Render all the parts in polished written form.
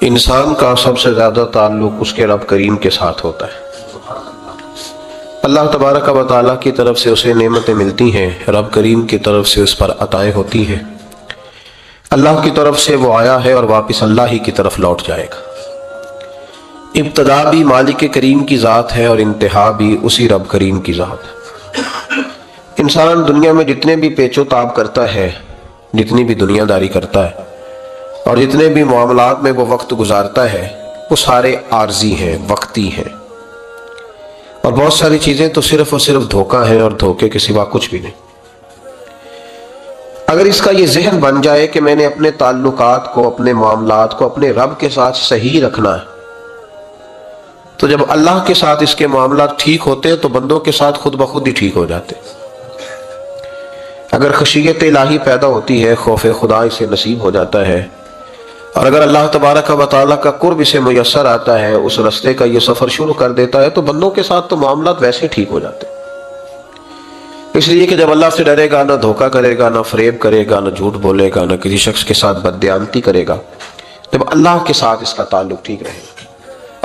انسان کا سب سے زیادہ تعلق اس کے رب کریم کے ساتھ ہوتا ہے۔ اللہ تبارک و تعالیٰ کی طرف سے اسے نعمتیں ملتی ہیں، رب کریم کی طرف سے اس پر عطائیں ہوتی ہیں۔ اللہ کی طرف سے وہ آیا ہے اور واپس اللہ ہی کی طرف لوٹ جائے گا۔ ابتدا بھی مالک کریم کی ذات ہے اور انتہا بھی اسی رب کریم کی ذات ہے۔ انسان دنیا میں جتنے بھی پیچ و تاب کرتا ہے، جتنی بھی دنیا داری کرتا ہے اور جتنے بھی معاملات میں وہ وقت گزارتا ہے، وہ سارے عارضی ہیں، وقتی ہیں، اور بہت ساری چیزیں تو صرف اور صرف دھوکہ ہیں اور دھوکے کے سوا کچھ بھی نہیں۔ اگر اس کا یہ ذہن بن جائے کہ میں نے اپنے تعلقات کو، اپنے معاملات کو اپنے رب کے ساتھ صحیح رکھنا ہے، تو جب اللہ کے ساتھ اس کے معاملات ٹھیک ہوتے ہیں تو بندوں کے ساتھ خود بخود ہی ٹھیک ہو جاتے ہیں۔ اگر خشیت الہی پیدا ہوتی ہے، خوف خدا اسے نصیب ہو جاتا ہے، اور اگر اللہ تبارک و تعالیٰ کا قرب اسے میسر آتا ہے، اس رستے کا یہ سفر شروع کر دیتا ہے، تو بندوں کے ساتھ تو معاملات ویسے ٹھیک ہو جاتے ہیں۔ اس لیے کہ جب اللہ سے ڈرے گا، نہ دھوکہ کرے گا، نہ فریب کرے گا، نہ جھوٹ بولے گا، نہ کسی شخص کے ساتھ بددیانتی کرے گا، جب اللہ کے ساتھ اس کا تعلق ٹھیک رہے گا،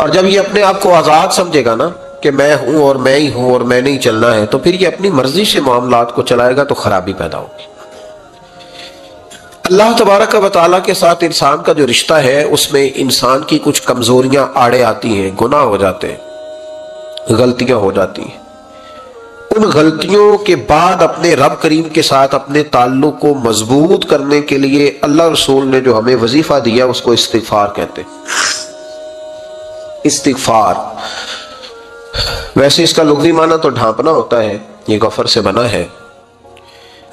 اور جب یہ اپنے آپ کو آزاد سمجھے گا نا کہ میں ہوں اور میں ہی ہوں اور میں نہیں چلنا ہے، تو پھر یہ اپنی مرضی سے معاملات کو چلائے گا تو خرابی پیدا ہوگی۔ اللہ تبارک و تعالیٰ کے ساتھ انسان کا جو رشتہ ہے، اس میں انسان کی کچھ کمزوریاں آڑے آتی ہیں، گناہ ہو جاتے ہیں، غلطیاں ہو جاتی ہیں۔ ان غلطیوں کے بعد اپنے رب کریم کے ساتھ اپنے تعلق کو مضبوط کرنے کے لیے اللہ رسول نے جو ہمیں وظیفہ دیا اس کو استغفار کہتے ہیں۔ استغفار ویسے اس کا لغوی معنی تو ڈھانپنا ہوتا ہے، یہ غفر سے بنا ہے،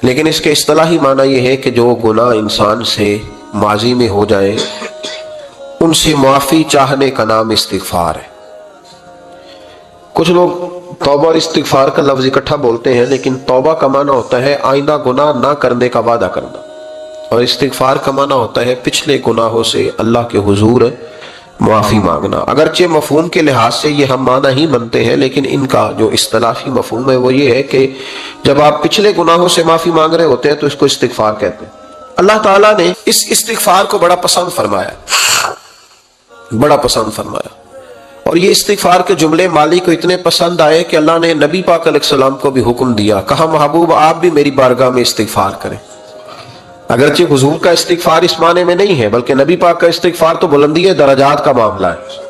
لیکن اس کے اصطلاحی معنی یہ ہے کہ جو گناہ انسان سے ماضی میں ہو جائے ان سے معافی چاہنے کا نام استغفار ہے۔ کچھ لوگ توبہ اور استغفار کا لفظ اکٹھا بولتے ہیں، لیکن توبہ کا معنی ہوتا ہے آئندہ گناہ نہ کرنے کا وعدہ کرنا، اور استغفار کا معنی ہوتا ہے پچھلے گناہوں سے اللہ کے حضور معافی مانگنا۔ اگرچہ مفہوم کے لحاظ سے یہ ہم معنی ہی بنتے ہیں، لیکن ان کا جو اصطلاحی مفہوم ہے وہ یہ ہے کہ جب آپ پچھلے گناہوں سے معافی مانگ رہے ہوتے ہیں تو اس کو استغفار کہتے ہیں۔ اللہ تعالیٰ نے اس استغفار کو بڑا پسند فرمایا، بڑا پسند فرمایا، اور یہ استغفار کے جملے مالی کو اتنے پسند آئے کہ اللہ نے نبی پاک علیہ السلام کو بھی حکم دیا، کہا محبوب آپ بھی میری بارگاہ میں استغفار کریں۔ اگرچہ حضور کا استغفار اس معنی میں نہیں ہے، بلکہ نبی پاک کا استغفار تو بلندی درجات کا معاملہ ہے،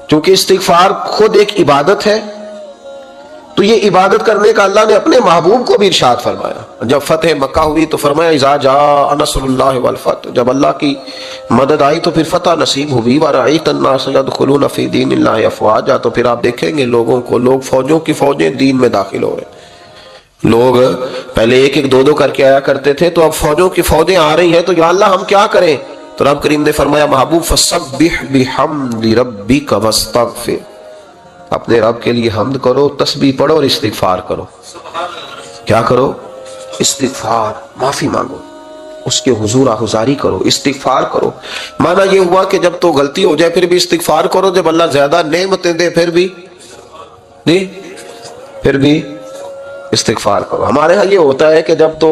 چونکہ استغفار خود ایک عبادت ہے، تو یہ عبادت کرنے کا اللہ نے اپنے محبوب کو بھی ارشاد فرمایا۔ جب فتح مکہ ہوئی تو فرمایا اذا جاء نصر اللہ والفتح، جب اللہ کی مدد آئی تو پھر فتح نصیب ہوئی، ورأیت الناس يدخلون فی دین اللہ افواجا، تو پھر آپ دیکھیں گے لوگوں کو، لوگ فوجوں کی فوجیں دین میں داخل ہو رہے ہیں۔ لوگ پہلے ایک ایک دو دو کر کے آیا کرتے تھے، تو اب فوجوں کی فوجیں آ رہی ہیں، تو یا اللہ ہم کیا کریں؟ تو رب کریم نے فرمایا محبوب فسبح بحمد ربک واستغفر، اپنے رب کے لیے حمد کرو، تسبیح پڑھو اور استغفار کرو۔ کیا کرو؟ استغفار، معافی مانگو، اس کے حضور آہذاری کرو، استغفار کرو۔ معنی یہ ہوا کہ جب تو غلطی ہو جائے پھر بھی استغفار کرو، جب اللہ زیادہ نعمتیں دے پھر بھی استغفار کرو۔ ہمارے ہاں یہ ہوتا ہے کہ جب تو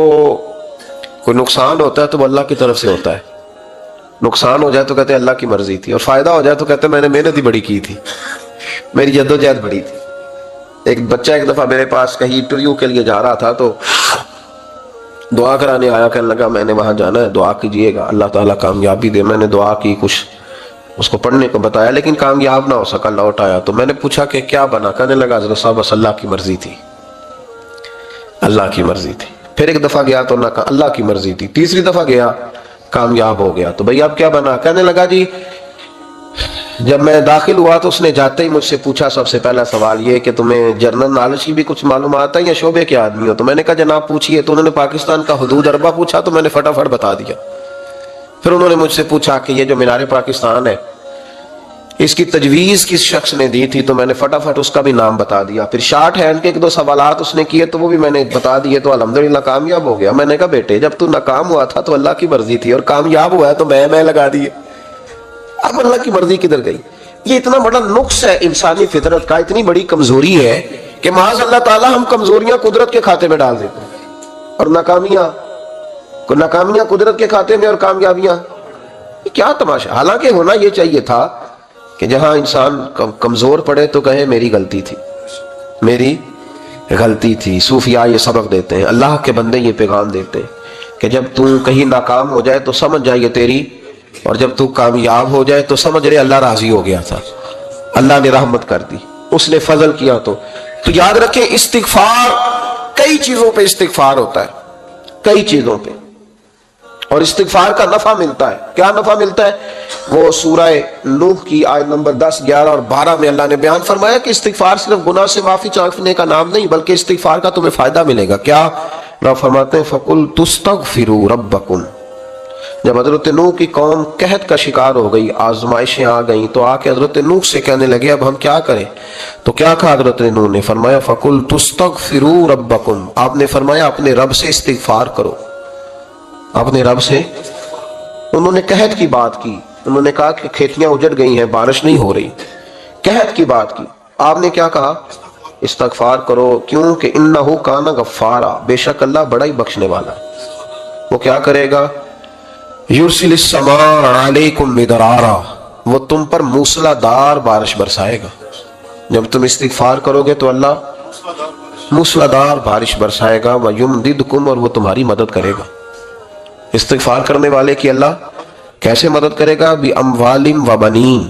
کوئی نقصان ہوتا ہے تو وہ اللہ کی طرف سے ہوتا ہے، نقصان ہو جائے تو کہتے ہیں اللہ کی مرضی تھی، اور فائدہ ہو جائے تو کہتے ہیں میں نے محنت ہی بڑی کی تھی، میری جدوجہد بڑی تھی۔ ایک بچہ ایک دفعہ میرے پاس کہیں انٹرویو کے لیے جا رہا تھا، تو دعا کرانے آیا، کہنے لگا میں نے وہاں جانا ہے، دعا کیجئے گا اللہ تعالیٰ کامیابی دے۔ میں نے دعا کی، کچھ اس کو پڑھنے کو بتایا، لیکن کامیاب نہ ہو سکا، لوٹ آیا۔ تو میں نے پوچھا کہ کیا بنا؟ کہنے لگا حضرت صاحب بس اللہ کی مرضی تھی، اللہ کی مرضی تھی۔ پھر ایک دفعہ گیا تو نہ کہا اللہ کی مرضی تھی، تیسری دفعہ گیا کامیاب ہو گیا۔ تو بھئی اب کیا بنا؟ کہنے لگا جی جب میں داخل ہوا تو اس نے جاتے ہی مجھ سے پوچھا سب سے پہلا سوال یہ کہ تمہیں جنرل نالج کی بھی کچھ معلومات ہے یا شعبے کے آدمی ہو؟ تو میں نے کہا جناب پوچھئے۔ تو انہوں نے پاکستان کا حدود اربہ پوچھا تو میں نے فٹافٹ بتا دیا۔ پھر انہوں نے مجھ سے پوچھا کہ یہ جو مینار پاکستان ہے اس کی تجویز کس شخص نے دی تھی؟ تو میں نے فٹافٹ اس کا بھی نام بتا دیا۔ پھر شارٹ ہینڈ کے ایک دو سوالات اس نے کیے تو وہ بھی میں نے بتا دیے، تو الحمدللہ کامیاب ہو گیا۔ میں نے کہا بیٹے جب تو ناکام ہوا تھا تو اللہ کی مرضی تھی، اور کامیاب ہوا ہے تو میں لگا دیے، اب اللہ کی مرضی کدھر گئی؟ یہ اتنا بڑا نقص ہے انسانی فطرت کا، اتنی بڑی کمزوری ہے کہ معاذ اللہ تعالی ہم کمزوریاں قدرت کے کھاتے میں ڈال دیتے ہیں، اور ناکامیاں قدرت کے کھاتے میں اور کامیابیاں کیا تماشا؟ حالانکہ ہونا یہ چاہیے تھا کہ جہاں انسان کمزور پڑے تو کہے میری غلطی تھی، میری غلطی تھی۔ صوفیاء یہ سبق دیتے ہیں، اللہ کے بندے یہ پیغام دیتے ہیں کہ جب تو کہیں ناکام ہو جائے تو سمجھ جائے یہ تیری، اور جب تو کامیاب ہو جائے تو سمجھ رہے اللہ راضی ہو گیا تھا، اللہ نے رحمت کر دی، اس نے فضل کیا۔ تو یاد رکھیں استغفار، کئی چیزوں پہ استغفار ہوتا ہے، کئی چیزوں پہ، اور استغفار کا نفع ملتا ہے۔ کیا نفع ملتا ہے؟ وہ سورہ نوح کی آیت نمبر 10، 11 اور 12 میں اللہ نے بیان فرمایا کہ استغفار صرف گناہ سے معافی چاہنے کا نام نہیں، بلکہ استغفار کا تمہیں فائدہ ملے گا۔ کیا؟ اللہ فرماتے ہیں فَقُلْتُ اسْتَغْفِرُوا رَبَّكُمْ۔ جب حضرت نوح کی قوم قحط کا شکار ہو گئی، آزمائشیں آ گئیں، تو آ کے حضرت نوح سے کہنے لگے اب ہم کیا کریں؟ تو کیا کہا حضرت نوح نے؟ فرمایا فَقُلْتُ اسْتَغْفِرُوا رَبَّكُمْ، آپ نے فرمایا اپنے رب سے استغفار کرو، اپنے رب سے۔ انہوں نے قحط کی بات کی، انہوں نے کہا کہ کھیتیاں اجڑ گئی ہیں، بارش نہیں ہو رہی، قحط کی بات کی۔ آپ نے کیا کہا؟ استغفار کرو، کیوں کہ انہو کان غفارا، بے شک اللہ بڑا ہی بخشنے والا ہے۔ وہ کیا کرے گا؟ یرسل السماء علیکم مدرارا، وہ تم پر موسلا دار بارش برسائے گا۔ جب تم استغفار کرو گے تو اللہ موسلا دار بارش برسائے گا، وَيُمْدِدْكُمْ، اور وہ تمہاری مدد کرے گا۔ استغفار کرنے والے کی اللہ کیسے مدد کرے گا؟ بِأَمْوَالٍ وَبَنِينَ،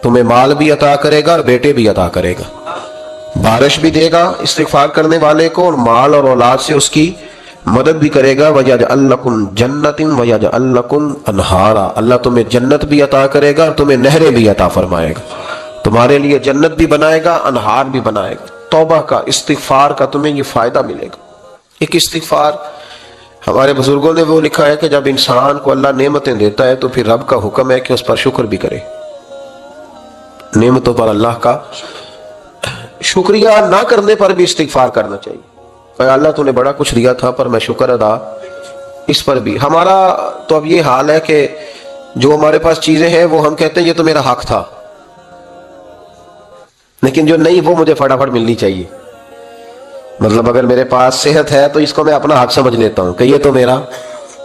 تمہیں مال بھی عطا کرے گا اور بیٹے بھی عطا کرے گا، بارش بھی دے گا استغفار کرنے والے کو، اور مال اور اولاد سے اس کی مدد بھی کرے گا۔ وَيَجْعَلْ لَكُمْ جَنَّةٍ وَيَجْعَلْ لَكُمْ أَنْهَارًا، اللہ تمہیں جنت بھی عطا کرے گا اور تمہیں نہریں بھی عطا فرمائے گا، تمہارے لیے جنت بھی بنائے گا، انہار بھی بنائے گا۔ توبہ کا، استغفار کا تمہیں یہ فائدہ ملے گا۔ ایک استغفار، ہمارے بزرگوں نے وہ لکھا ہے کہ جب انسان کو اللہ نعمتیں دیتا ہے تو پھر رب کا حکم ہے کہ اس پر شکر بھی کرے، نعمتوں پر اللہ کا شکریہ نہ کرنے پر بھی استغفار کرنا چاہیے۔ اے اللہ تو نے بڑا کچھ دیا تھا پر میں شکر ادا اس پر بھی۔ ہمارا تو اب یہ حال ہے کہ جو ہمارے پاس چیزیں ہیں وہ ہم کہتے ہیں یہ تو میرا حق تھا، لیکن جو نہیں وہ مجھے فٹافٹ ملنی چاہیے۔ مطلب اگر میرے پاس صحت ہے تو اس کو میں اپنا حق سمجھ لیتا ہوں کہ یہ تو میرا،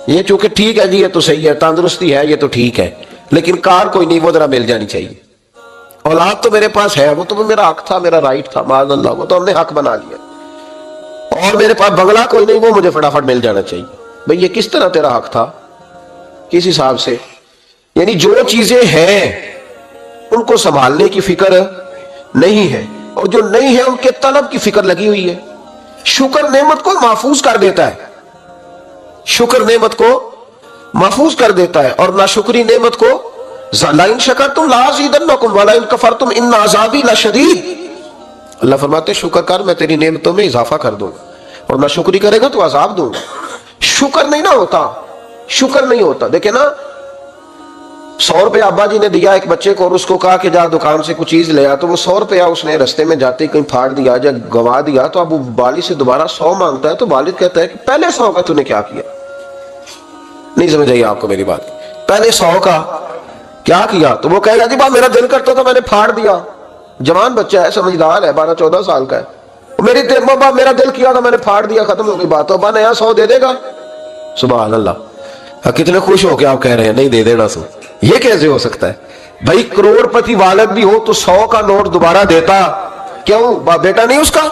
یہ چونکہ ٹھیک ہے جی، یہ تو صحیح ہے، تندرستی ہے، یہ تو ٹھیک ہے، لیکن کار کوئی نہیں، وہ ذرا مل جانی چاہیے۔ اولاد تو میرے پاس ہے، وہ تو میرا حق تھا، میرا رائٹ تھا، معاذ اللہ، وہ تو ہم نے حق بنا لیا۔ اور میرے پاس بنگلہ کوئی نہیں، وہ مجھے فٹافٹ مل جانا چاہیے۔ بھئی یہ کس طرح تیرا حق تھا؟ کس حساب سے؟ یعنی جو چیزیں ہیں ان کو سنبھالنے کی فکر نہیں ہے، اور جو نہیں ہے ان کے طلب کی فکر لگی ہوئی ہے۔ شکر نعمت کو محفوظ کر دیتا ہے، شکر نعمت کو محفوظ کر دیتا ہے، اور ناشکری نعمت کو لَئِن شَكَرْتُمْ لَأَزِيدَنَّكُمْ وَلَئِن كَفَرْتُمْ إِنَّ عَذَابِي لَشَدِيدٌ۔ اللہ فرماتے ہیں شکر کر، میں تیری نعمتوں میں اضافہ کر دوں گا، اور ناشکری کرے گا تو عذاب دوں گا۔ شکر نہیں نہ ہوتا، شکر نہیں ہوتا۔ دیکھیں نا، 100 روپے ابا جی نے دیا ایک بچے کو، اور اس کو کہا کہ جا دکان سے کچھ چیز لے آ، تو وہ 100 روپیہ اس نے رستے میں جاتے کہیں پھاڑ دیا یا گوا دیا، تو اب وہ والد سے دوبارہ 100 مانگتا ہے، تو والد کہتا ہے کہ پہلے 100 کا تو نے کیا کیا؟ نہیں سمجھ آئی آپ کو میری بات؟ پہلے 100 کا کیا کیا؟ تو وہ کہے گا کہ با میرا دل کرتا تھا میں نے پھاڑ دیا۔ جوان بچہ ہے، سمجھدار ہے، 12-14 سال کا ہے، میرا دل کیا تھا میں نے پھاڑ دیا، ختم ہو گئی بات۔ ابا نیا 100 دے دے گا؟ سبحان اللہ، کتنے خوش ہو کے آپ کہہ رہے ہیں نہیں دے دینا سو، یہ کیسے ہو سکتا ہے؟ بھائی کروڑ پتی والد بھی ہو تو 100 کا نوٹ دوبارہ دیتا کیوں؟ بیٹا نہیں اس کا؟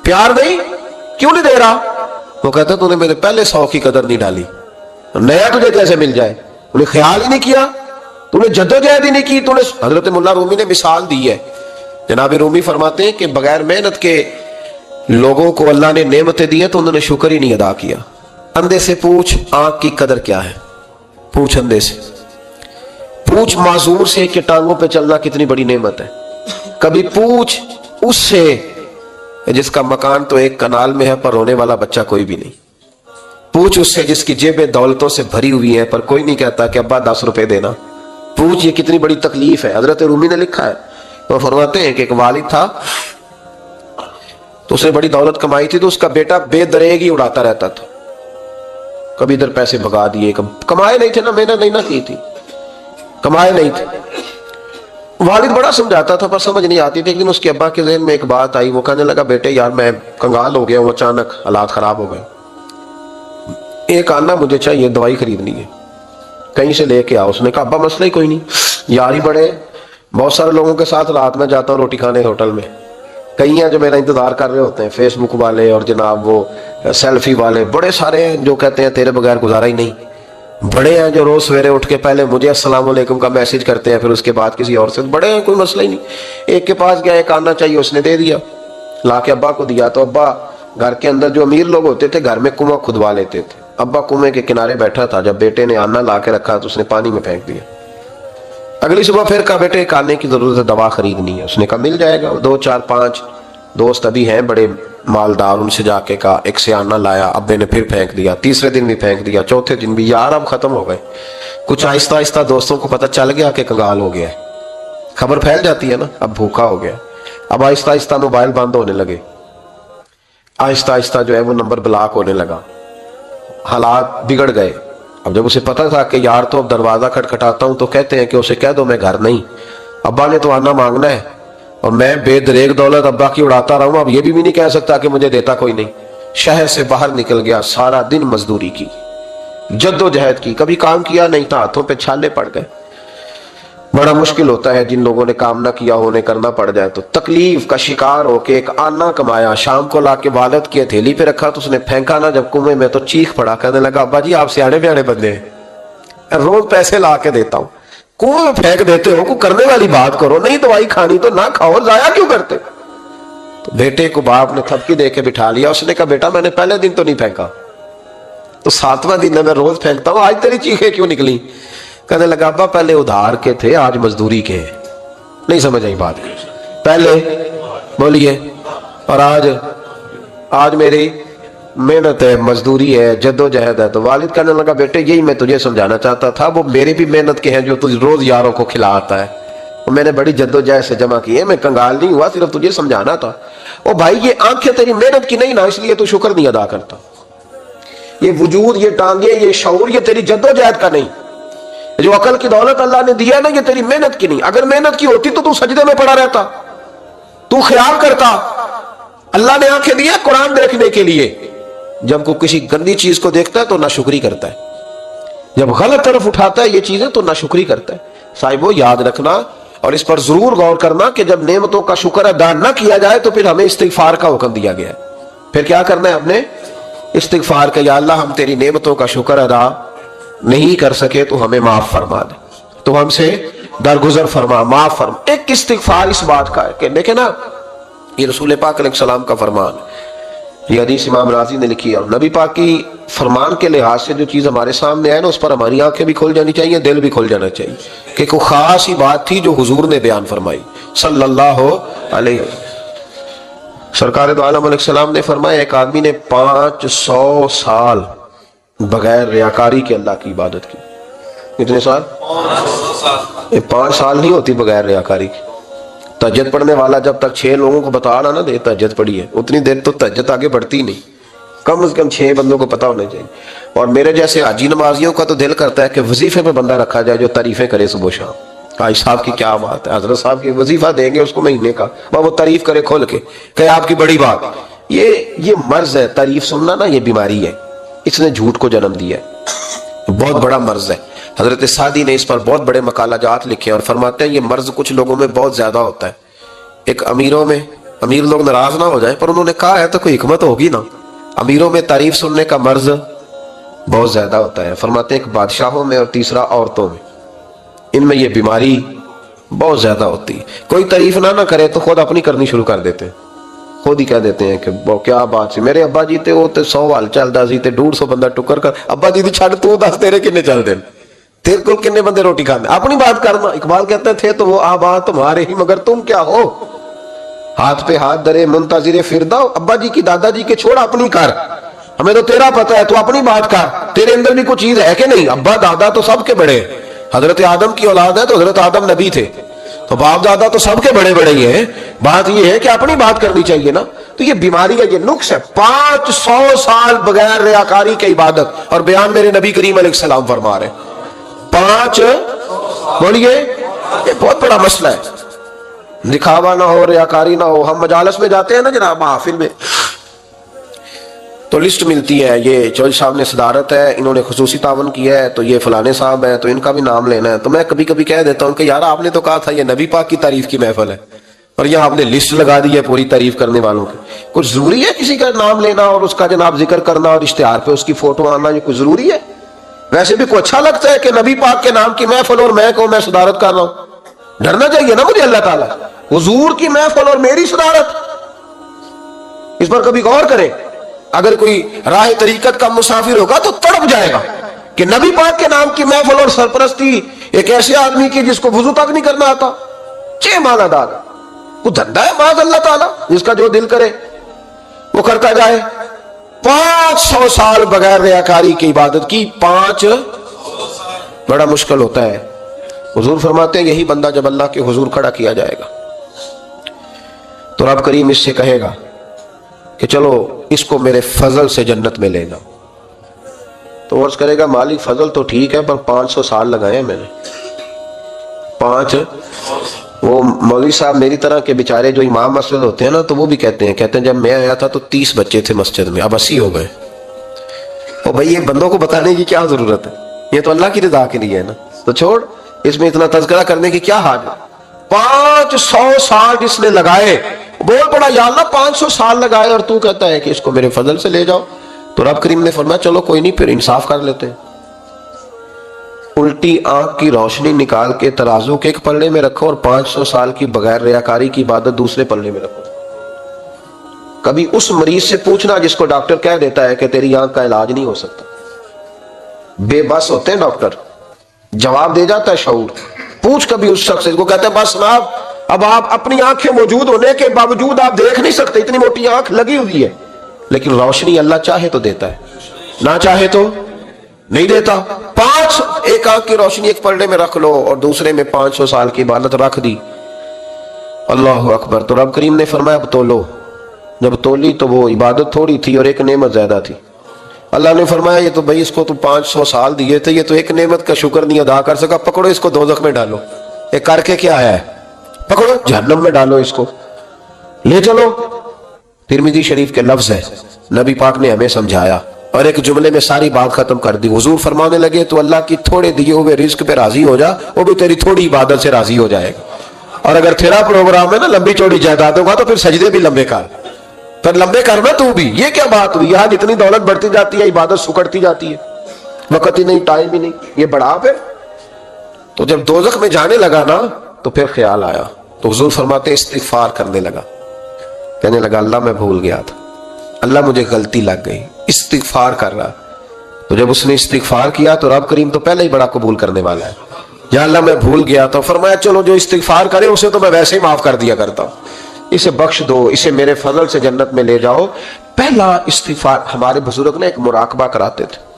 پیار نہیں؟ کیوں نہیں دے رہا؟ وہ کہتا تو نے میرے پہلے 100 کی قدر نہیں ڈالی، نیا تجھے کیسے مل جائے؟ تو نے خیال ہی نہیں کیا، تو نے جدوجہد ہی نہیں کی، تو نے۔ حضرت مولا رومی نے مثال دی ہے، جناب رومی فرماتے ہیں کہ بغیر محنت کے لوگوں کو اللہ نے نعمتیں دی ہیں تو انہوں نے شکر ہی نہیں ادا کیا۔ اندھے سے پوچھ آنکھ کی قدر کیا ہے، پوچھ اندھے سے، پوچھ معذور سے کہ ٹانگوں پہ چلنا کتنی بڑی نعمت ہے، کبھی پوچھ اس سے جس کا مکان تو ایک کنال میں ہے پر رونے والا بچہ کوئی بھی نہیں، پوچھ اس سے جس کی جیبیں دولتوں سے بھری ہوئی ہیں پر کوئی نہیں کہتا کہ ابا 10 روپے دینا، پوچھ یہ کتنی بڑی تکلیف ہے۔ حضرت رومی نے لکھا ہے، وہ فرماتے ہیں کہ ایک والد تھا تو اس نے بڑی دولت کمائی تھی، تو اس کا بیٹا بے دریغ ہی اڑاتا رہتا تھا، کبھی ادھر پیسے بھگا دیے، کمائے نہیں تھے نا، محنت نہیں نہ کی تھی، کمائے نہیں تھے۔ والد بڑا سمجھاتا تھا پر سمجھ نہیں آتی تھی۔ لیکن اس کے ابا کے ذہن میں ایک بات آئی، وہ کہنے لگا بیٹے یار میں کنگال ہو گیا ہوں، اچانک حالات خراب ہو گئے، ایک آنا مجھے چاہیے، دوائی خریدنی ہے۔ کہیں سے لے کے آؤ. اس نے کہا ابا مسئلہ ہی کوئی نہیں, یار ہی بڑے. بہت سارے لوگوں کے ساتھ رات میں جاتا ہوں روٹی کھانے ہوٹل میں, کئی ہیں جو میرا انتظار کر رہے ہوتے ہیں, فیس بک والے اور جناب وہ سیلفی والے, بڑے سارے ہیں جو کہتے ہیں تیرے بغیر گزارا ہی نہیں. بڑے ہیں جو روز سویرے اٹھ کے پہلے مجھے السلام علیکم کا میسج کرتے ہیں, پھر اس کے بعد کسی اور سے. بڑے ہیں, کوئی مسئلہ ہی نہیں. ایک کے پاس گیا, ایک آنا چاہیے, اس نے دے دیا, لا کے ابا کو دیا. تو ابا گھر کے اندر جو امیر لوگ ہوتے تھے گھر میں کنواں کھدوا لیتے تھے. ابا کنویں کے کنارے بیٹھا تھا, جب بیٹے نے آنا لا کے رکھا تو اس نے پانی میں پھینک دیا. اگلی صبح پھر کہا بیٹے ایک آنے کی ضرورت ہے, دوا خریدنی ہے. اس نے کہا مل جائے گا. 2 4 5 دوست ابھی ہیں بڑے مالدار, ان سے جا کے کہا, ایک سے آنا لایا, ابے نے پھر پھینک دیا, تیسرے دن بھی پھینک دیا, چوتھے دن بھی. یار اب ختم ہو گئے. کچھ آہستہ آہستہ دوستوں کو پتہ چل گیا کہ کنگال ہو گیا ہے, خبر پھیل جاتی ہے نا, اب بھوکا ہو گیا. اب آہستہ آہستہ موبائل بند ہونے لگے, آہستہ آہستہ جو ہے وہ نمبر بلاک ہونے لگا, حالات بگڑ گئے. اب جب اسے پتا تھا کہ یار تو اب دروازہ کھٹکھٹاتا ہوں تو کہتے ہیں کہ اسے کہہ دو میں گھر نہیں, ابا نے تو آنا مانگنا ہے, اور میں بے دریغ دولت ابا کی اڑاتا رہوں, اب یہ بھی نہیں کہہ سکتا کہ مجھے دیتا کوئی نہیں. شہر سے باہر نکل گیا, سارا دن مزدوری کی, جد و جہد کی, کبھی کام کیا نہیں تھا, ہاتھوں پہ چھالے پڑ گئے. بڑا مشکل ہوتا ہے جن لوگوں نے کام نہ کیا ہو, انہیں کرنا پڑ جائے تو. تکلیف کا شکار ہو کے ایک آنا کمایا, شام کو لا کے والد کی ہتھیلی پہ رکھا تو اس نے پھینکا نا جب کنویں میں, تو چیخ پڑا, کہنے لگا ابا جی آپ سیاڑے بیاڑے بندے ہیں, روز پیسے لا کے دیتا ہوں, کنویں میں پھینک دیتے ہو, کوئی کرنے والی بات کرو, نہیں دوائی کھانی تو نہ کھاؤ, ضائع کیوں کرتے. تو بیٹے کو باپ نے تھپکی دے کے بٹھا لیا. اس نے کہا بیٹا میں نے پہلے دن تو نہیں پھینکا, تو 7واں دن میں روز پھینکتا ہوں, آج تیری چیخیں کیوں نکلی. کہنے لگا ابا پہلے ادھار کے تھے, آج مزدوری کے ہیں. نہیں سمجھ آئی بات, پہلے بولیے, اور آج میری محنت ہے, مزدوری ہے, جد و جہد ہے. تو والد کہنے لگا بیٹے یہی میں تجھے سمجھانا چاہتا تھا, وہ میرے بھی محنت کے ہیں جو تجھ روز یاروں کو کھلاتا ہے, میں نے بڑی جد و جہد سے جمع کی ہے, میں کنگال نہیں ہوا, صرف تجھے سمجھانا تھا. او بھائی یہ آنکھیں تیری محنت کی نہیں نا, اس لیے تو شکر نہیں ادا کرتا. یہ وجود, یہ ٹانگیں, یہ شعور, یہ تیری جد و جہد کا نہیں. جو عقل کی دولت اللہ نے دیا نا, یہ تیری محنت کی نہیں. اگر محنت کی ہوتی تو سجدے میں پڑا رہتا, تو خیال کرتا. اللہ نے آنکھیں دیا قرآن دیکھنے کے لیے, جب کوئی کسی گندی چیز کو دیکھتا ہے تو ناشکری کرتا ہے, جب غلط طرف اٹھاتا ہے یہ چیزیں تو ناشکری کرتا ہے. صاحبو یاد رکھنا اور اس پر ضرور غور کرنا کہ جب نعمتوں کا شکر ادا نہ کیا جائے تو پھر ہمیں استغفار کا حکم دیا گیا ہے. پھر کیا کرنا ہے, ہم نے استغفار کہ یا اللہ ہم تیری نعمتوں کا شکر ادا نہیں کر سکے تو ہمیں معاف فرما دے, تو ہم سے درگزر فرما, معاف فرما. ایک استغفار اس بات کا ہے کہ دیکھیں نا, یہ رسول پاک علیہ السلام کا فرمان, یہ حدیث امام راضی نے لکھی ہے, اور نبی پاک کی فرمان کے لحاظ سے جو چیز ہمارے سامنے آئے نا اس پر ہماری آنکھیں بھی کھل جانی چاہیے, دل بھی کھل جانا چاہیے, کہ کوئی خاص ہی بات تھی جو حضور نے بیان فرمائی صلی اللہ علیہ وسلم. سرکار دو عالم علیہ السلام نے فرمایا ایک آدمی نے 500 سال بغیر ریاکاری کے اللہ کی عبادت کی. کتنے سال؟ 5 سال نہیں ہوتی بغیر ریاکاری کی. تہجد پڑھنے والا جب تک 6 لوگوں کو بتا رہا نہ دے تہجد پڑھی ہے, اتنی دیر تو تہجد آگے بڑھتی نہیں, کم از کم 6 بندوں کو پتا ہونا چاہیے. اور میرے جیسے حاجی نمازیوں کا تو دل کرتا ہے کہ وظیفے پہ بندہ رکھا جائے جو تعریفیں کرے صبح و شام. حاج صاحب کی کیا بات ہے, حضرت صاحب کی وظیفہ دیں گے اس کو مہینے کا, وہ تعریف کرے کھول کے کہ آپ کی بڑی بات. یہ مرض ہے, تعریف سننا نا یہ بیماری ہے, اس نے جھوٹ کو جنم دیا ہے, بہت بڑا مرض ہے. حضرت سعدی نے اس پر بہت بڑے مقالہ جات لکھے اور فرماتے ہیں یہ مرض کچھ لوگوں میں بہت زیادہ ہوتا ہے. ایک امیروں میں, امیر لوگ ناراض نہ ہو جائیں پر انہوں نے کہا ہے تو کوئی حکمت ہوگی نا, امیروں میں تعریف سننے کا مرض بہت زیادہ ہوتا ہے. فرماتے ہیں ایک بادشاہوں میں اور تیسرا عورتوں میں, ان میں یہ بیماری بہت زیادہ ہوتی ہے. کوئی تعریف نہ کرے تو خود اپنی کرنی شروع کر دیتے ہیں, خود ہی کہہ دیتے ہیں کہ کیا بات سی, میرے ابا جی تے وہ تے 100 وال چلدا سی تے 150 بندہ ٹکر کر, ابا جی دی چھڑ تو دس تیرے کنے چل دین, تیرے کو کنے بندے روٹی کھانے, اپنی بات کرنا. اقبال کہتے تھے تو وہ آبا تمہارے ہی مگر تم کیا ہو, ہاتھ پہ ہاتھ درے منتظر فردا, ابا جی کی دادا جی کے چھوڑ اپنی کر, ہمیں تو تیرا پتہ ہے تو اپنی بات کر, تیرے اندر بھی کوئی چیز ہے کہ نہیں. ابا دادا تو سب کے بڑے, حضرت آدم کی اولاد ہے تو حضرت آدم نبی تھے, تو باپ دادا تو سب کے بڑے بڑے ہی ہیں. بات یہ ہے کہ اپنی بات کرنی چاہیے نا. تو یہ بیماری ہے, یہ نقص ہے. 500 سال بغیر ریاکاری کی عبادت, اور بیان میرے نبی کریم علیہ السلام فرما رہے 5, بولیے, یہ بہت بڑا مسئلہ ہے. دکھاوا نہ ہو, ریاکاری نہ ہو. ہم مجالس میں جاتے ہیں نا جناب, محافل میں, تو لسٹ ملتی ہے، یہ چوہدری صاحب نے صدارت ہے، انہوں نے خصوصی تعاون کیا ہے، تو یہ فلانے صاحب ہے، تو ان کا بھی نام لینا ہے۔ تو میں کبھی کبھی کہہ دیتا ہوں کہ یار آپ نے تو کہا تھا یہ نبی پاک کی تعریف کی محفل ہے، اور یہاں آپ نے لسٹ لگا دی ہے پوری تعریف کرنے والوں کی۔ کچھ ضروری ہے کسی کا نام لینا اور اس کا جناب ذکر کرنا اور اشتہار پہ اس کی فوٹو آنا؟ یہ کوئی ضروری ہے؟ ویسے بھی کوئی اچھا لگتا ہے کہ نبی پاک کے نام کی محفل اور میں کو میں صدارت کر رہا ہوں؟ ڈرنا چاہیے نا مجھے اللہ تعالیٰ، حضور کی محفل اور میری صدارت۔ اس پر کبھی غور کریں، اگر کوئی راہ طریقت کا مسافر ہوگا تو تڑپ جائے گا کہ نبی پاک کے نام کی محفل اور سرپرستی ایک ایسے آدمی کی جس کو وضو تک نہیں کرنا آتا، چھ مالا دار وہ دھندا ہے معاذ اللہ تعالیٰ، جس کا جو دل کرے وہ کرتا جائے۔ 500 سال بغیر ریاکاری کی عبادت کی، 500 بڑا مشکل ہوتا ہے۔ حضور فرماتے ہیں یہی بندہ جب اللہ کے حضور کھڑا کیا جائے گا تو رب کریم اس سے کہے گا کہ چلو اس کو میرے فضل سے جنت میں لے جاؤ۔ تو عرض کرے گا مالک فضل تو ٹھیک ہے پر 500 سال لگائے ہیں میں نے، 5۔ وہ مولوی صاحب میری طرح کے بیچارے جو امام مسجد ہوتے ہیں نا، تو وہ بھی کہتے ہیں جب میں آیا تھا تو 30 بچے تھے مسجد میں، اب 80 ہو گئے۔ اور بھائی یہ بندوں کو بتانے کی کیا ضرورت ہے، یہ تو اللہ کی رضا کے لیے ہے نا، تو چھوڑ اس میں اتنا تذکرہ کرنے کی کیا حاجت ہے۔ 500 سال جس نے لگائے، بول پڑا یا اللہ 500 سال لگائے اور تو کہتا ہے کہ اس کو میرے فضل سے لے جاؤ۔ تو رب کریم نے فرمایا چلو کوئی نہیں، پھر انصاف کر لیتے ہیں، الٹی آنکھ کی روشنی نکال کے ترازو کے ایک پلڑے میں رکھو اور 500 سال کی بغیر ریاکاری کی عبادت دوسرے پلڑے میں رکھو۔ کبھی اس مریض سے پوچھنا جس کو ڈاکٹر کہہ دیتا ہے کہ تیری آنکھ کا علاج نہیں ہو سکتا، بے بس ہوتے ہیں ڈاکٹر، جواب دے جاتا ہے شعور۔ پوچھ کبھی اس شخص کو، کہتے ہیں بس جناب اب آپ اپنی آنکھیں موجود ہونے کے باوجود آپ دیکھ نہیں سکتے، اتنی موٹی آنکھ لگی ہوئی ہے، لیکن روشنی اللہ چاہے تو دیتا ہے، نہ چاہے تو نہیں دیتا۔ ایک آنکھ کی روشنی ایک پلڑے میں رکھ لو اور دوسرے میں 500 سال کی عبادت رکھ دی، اللہ اکبر۔ تو رب کریم نے فرمایا اب تولو۔ جب تولی تو وہ عبادت تھوڑی تھی اور ایک نعمت زیادہ تھی۔ اللہ نے فرمایا یہ تو بھائی اس کو تو 500 سال دیے تھے، یہ تو ایک نعمت کا شکر نہیں ادا کر سکا، پکڑو اس کو دوزخ میں ڈالو۔ ایک کر کے کیا ہے، پکڑو جہنم میں ڈالو اس کو، لے چلو۔ ترمذی شریف کے لفظ ہے، نبی پاک نے ہمیں سمجھایا اور ایک جملے میں ساری بات ختم کر دی۔ حضور فرمانے لگے تو اللہ کی تھوڑے دیے ہوئے رزق پہ راضی ہو جا، وہ بھی تیری تھوڑی عبادت سے راضی ہو جائے گا۔ اور اگر تیرا پروگرام ہے نا لمبی چوڑی جائیدادوں کا، تو پھر سجدے بھی لمبے کر، پھر لمبے کرنا تو بھی۔ یہ کیا بات ہوئی، یہاں جتنی دولت بڑھتی جاتی ہے عبادت سکڑتی جاتی ہے، وقت ہی نہیں، ٹائم ہی نہیں، یہ بڑھا پھر۔ تو جب دوزخ میں جانے لگا نا تو پھر خیال آیا، تو حضور فرماتے ہیں استغفار کرنے لگا، کہنے لگا اللہ میں بھول گیا تھا، اللہ مجھے غلطی لگ گئی، استغفار کر رہا۔ تو جب اس نے استغفار کیا تو رب کریم تو پہلے ہی بڑا قبول کرنے والا ہے، یا اللہ میں بھول گیا تو فرمایا چلو جو استغفار کرے اسے تو میں ویسے ہی معاف کر دیا کرتا ہوں، اسے بخش دو، اسے میرے فضل سے جنت میں لے جاؤ۔ پہلا استغفار ہمارے بزرگ نے ایک مراقبہ کراتے تھے،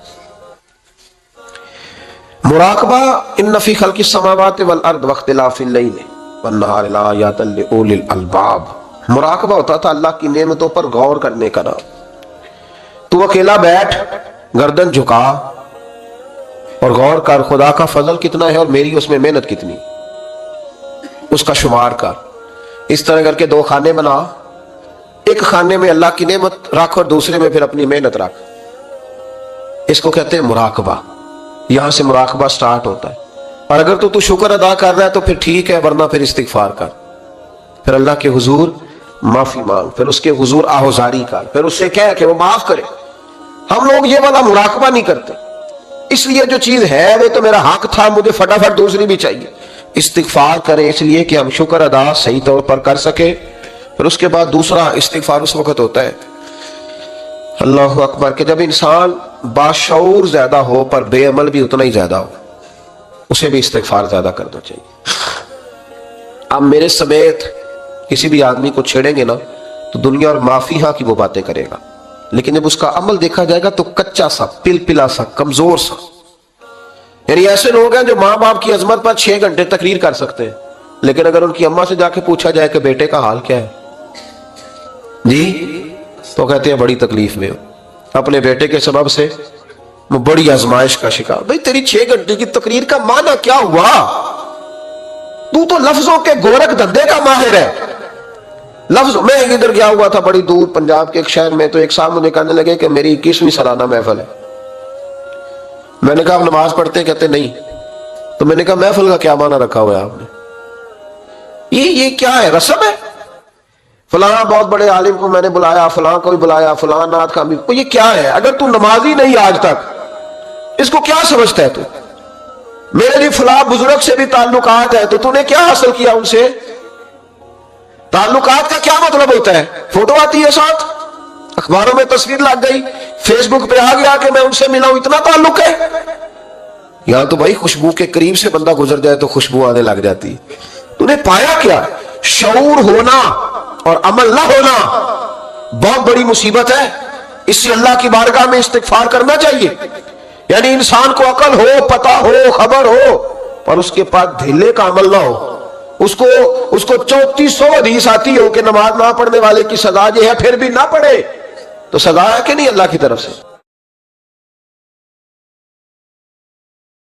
مراقبہ ان فی خلق السماوات والارض واختلاف اللیل والنہار لآیات لأولی الالباب۔ مراقبہ ہوتا تھا اللہ کی نعمتوں پر غور کرنے کا نام۔ تو اکیلا بیٹھ، گردن جھکا اور غور کر خدا کا فضل کتنا ہے اور میری اس میں محنت کتنی، اس کا شمار کر۔ اس طرح کر کے 2 خانے بنا، ایک خانے میں اللہ کی نعمت رکھ اور دوسرے میں پھر اپنی محنت رکھ۔ اس کو کہتے ہیں مراقبہ، یہاں سے مراقبہ سٹارٹ ہوتا ہے۔ اور اگر تو شکر ادا کر رہا ہے تو پھر ٹھیک ہے، ورنہ پھر استغفار کر، پھر اللہ کے حضور معافی مانگ، پھر اس کے حضور آہوزاری کر، پھر اس سے کہہ کہ وہ معاف کرے۔ ہم لوگ یہ والا مراقبہ نہیں کرتے، اس لیے جو چیز ہے وہ تو میرا حق تھا، مجھے فٹافٹ دوسری بھی چاہیے۔ استغفار کریں اس لیے کہ ہم شکر ادا صحیح طور پر کر سکے، پھر اس کے بعد دوسرا استغفار اس وقت ہوتا ہے اللہ اکبر کہ جب انسان باشعور زیادہ ہو پر بے عمل بھی اتنا ہی زیادہ ہو، اسے بھی استغفار زیادہ کرنا چاہیے۔ اب میرے سمیت کسی بھی آدمی کو چھیڑیں گے نا تو دنیا اور معافی ہاں کی وہ باتیں کرے گا، لیکن جب اس کا عمل دیکھا جائے گا تو کچا سا، پلپلا سا، کمزور سا۔ یعنی ایسے لوگ ہیں جو ماں باپ کی عظمت پر 6 گھنٹے تقریر کر سکتے ہیں، لیکن اگر ان کی اماں سے جا کے پوچھا جائے کہ بیٹے کا حال کیا ہے جی، تو کہتے ہیں بڑی تکلیف میں ہو، اپنے بیٹے کے سبب سے وہ بڑی آزمائش کا شکار۔ بھئی تیری 6 گھنٹے کی تقریر کا معنی کیا ہوا؟ تو لفظوں کے گورکھ دھندے کا ماہر ہے، لفظ میں ادھر گیا ہوا تھا بڑی دور پنجاب کے ایک شہر میں، تو ایک صاحب مجھے کہنے لگے کہ میری 21ویں سالانہ محفل ہے۔ میں نے کہا آپ نماز پڑھتے ہیں؟ کہتے نہیں۔ تو میں نے کہا محفل کا کیا معنی رکھا ہوا ہے آپ نے؟ یہ کیا ہے؟ رسم ہے؟ فلاں بہت بڑے عالم کو میں نے بلایا، فلاں کو بھی بلایا، فلاں نعت کا بھی۔ یہ کیا ہے؟ اگر تو نمازی نہیں آج تک، اس کو کیا سمجھتا ہے تو؟ میرے لیے فلاں بزرگ سے بھی تعلقات ہے، تو نے کیا حاصل کیا ان سے؟ تعلقات کا کیا مطلب ہوتا ہے؟ فوٹو آتی ہے ساتھ، اخباروں میں تصویر لگ گئی، فیس بک پہ آ گیا کہ میں ان سے ملا ہوں، اتنا تعلق ہے؟ یہاں تو بھائی خوشبو کے قریب سے بندہ گزر جائے تو خوشبو آنے لگ جاتی۔ تو نے پایا کیا؟ شعور ہونا اور عمل نہ ہونا بہت بڑی مصیبت ہے۔ اس سے اللہ کی بارگاہ میں استغفار کرنا چاہیے۔ یعنی انسان کو عقل ہو، پتہ ہو، خبر ہو، اور اس کے پاس دھیلے کا عمل نہ ہو۔ اس کو 3400 حدیث آتی ہو کہ نماز نہ پڑھنے والے کی سزا یہ ہے، پھر بھی نہ پڑھے، تو سزا ہے کہ نہیں اللہ کی طرف سے؟